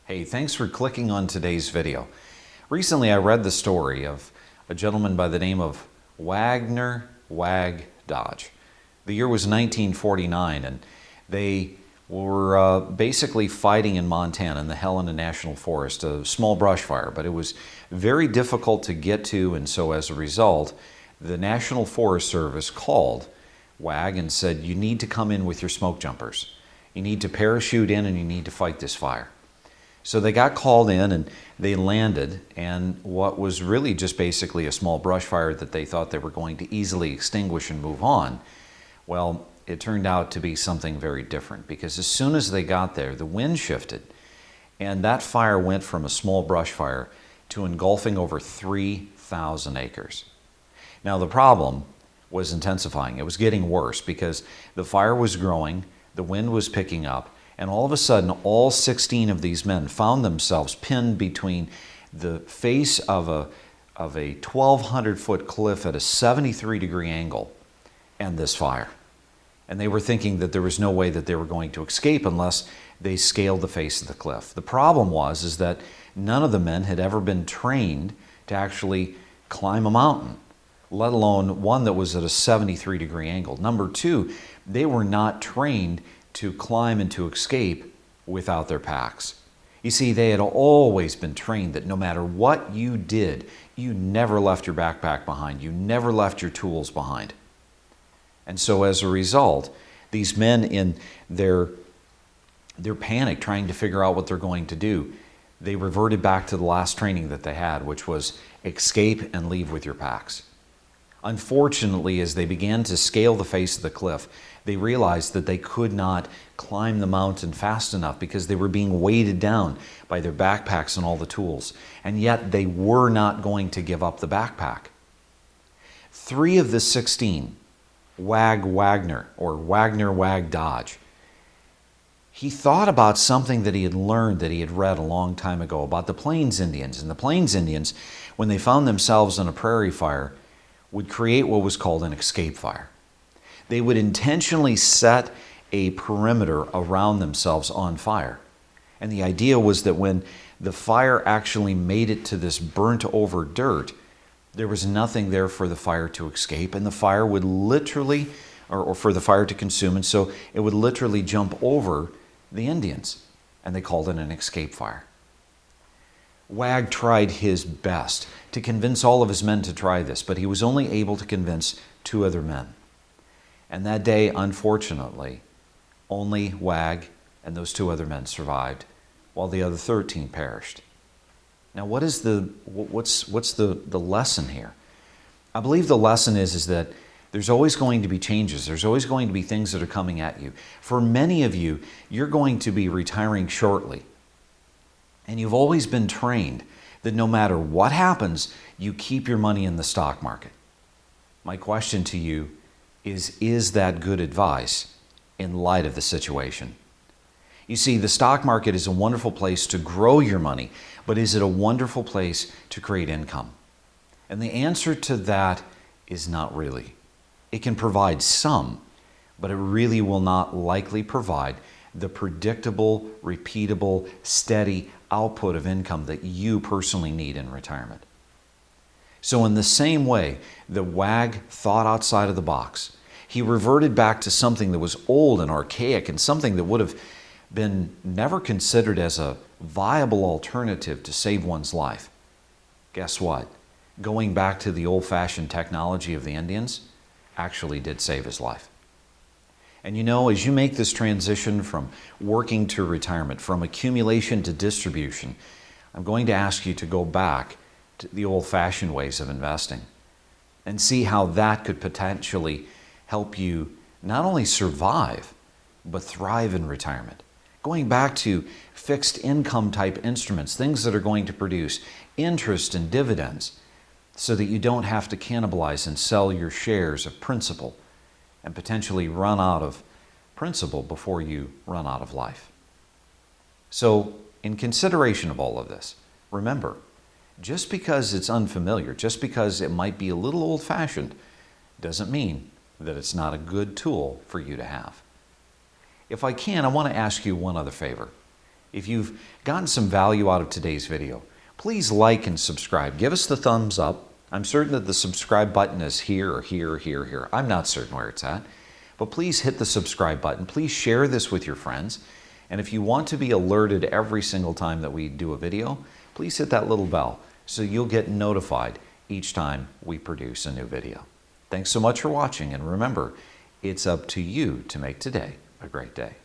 Hey, thanks for clicking on today's video. Recently I read the story of a gentleman by the name of Wagner Wag Dodge. The year was 1949 and they were basically fighting in Montana in the Helena National Forest, a small brush fire, but it was very difficult to get to, and so as a result, the National Forest Service called Wag and said, you need to come in with your smoke jumpers. You need to parachute in and you need to fight this fire. So they got called in and they landed, and what was really just basically a small brush fire that they thought they were going to easily extinguish and move on, well, it turned out to be something very different, because as soon as they got there, the wind shifted and that fire went from a small brush fire to engulfing over 3,000 acres. Now the problem was intensifying. It was getting worse because the fire was growing, the wind was picking up, and all of a sudden, all 16 of these men found themselves pinned between the face of a 1,200-foot cliff at a 73-degree angle and this fire. And they were thinking that there was no way that they were going to escape unless they scaled the face of the cliff. The problem is that none of the men had ever been trained to actually climb a mountain, let alone one that was at a 73-degree angle. Number two, they were not trained to climb and to escape without their packs. You see, they had always been trained that no matter what you did, you never left your backpack behind. You never left your tools behind. And so as a result, these men, in their panic trying to figure out what they're going to do, they reverted back to the last training that they had, which was escape and leave with your packs. Unfortunately, as they began to scale the face of the cliff, they realized that they could not climb the mountain fast enough because they were being weighted down by their backpacks and all the tools. And yet they were not going to give up the backpack. 3 of the 16, Wagner Wag Dodge, he thought about something that he had learned, that he had read a long time ago about the Plains Indians. And the Plains Indians, when they found themselves in a prairie fire, would create what was called an escape fire. They would intentionally set a perimeter around themselves on fire. And the idea was that when the fire actually made it to this burnt over dirt, there was nothing there for the fire to escape, and the fire would literally, or for the fire to consume, and so it would literally jump over the Indians, and they called it an escape fire. Wag tried his best to convince all of his men to try this, but he was only able to convince 2 other men. And that day, unfortunately, only Wag and those 2 other men survived, while the other 13 perished. Now, what's the lesson here? I believe the lesson is that there's always going to be changes. There's always going to be things that are coming at you. For many of you, you're going to be retiring shortly. And you've always been trained that no matter what happens, you keep your money in the stock market. My question to you is that good advice in light of the situation? You see, the stock market is a wonderful place to grow your money, but is it a wonderful place to create income? And the answer to that is not really. It can provide some, but it really will not likely provide the predictable, repeatable, steady output of income that you personally need in retirement. So in the same way that Wag thought outside of the box, he reverted back to something that was old and archaic and something that would have been never considered as a viable alternative to save one's life. Guess what? Going back to the old-fashioned technology of the Indians actually did save his life. And you know, as you make this transition from working to retirement, from accumulation to distribution, I'm going to ask you to go back to the old-fashioned ways of investing and see how that could potentially help you not only survive, but thrive in retirement. Going back to fixed income type instruments, things that are going to produce interest and dividends so that you don't have to cannibalize and sell your shares of principal and potentially run out of principal before you run out of life. So, in consideration of all of this, remember, just because it's unfamiliar, just because it might be a little old-fashioned, doesn't mean that it's not a good tool for you to have. If I can, I want to ask you one other favor. If you've gotten some value out of today's video, please like and subscribe. Give us the thumbs up. I'm certain that the subscribe button is here or here or here or here. I'm not certain where it's at. But please hit the subscribe button. Please share this with your friends. And if you want to be alerted every single time that we do a video, please hit that little bell so you'll get notified each time we produce a new video. Thanks so much for watching, and remember, it's up to you to make today a great day.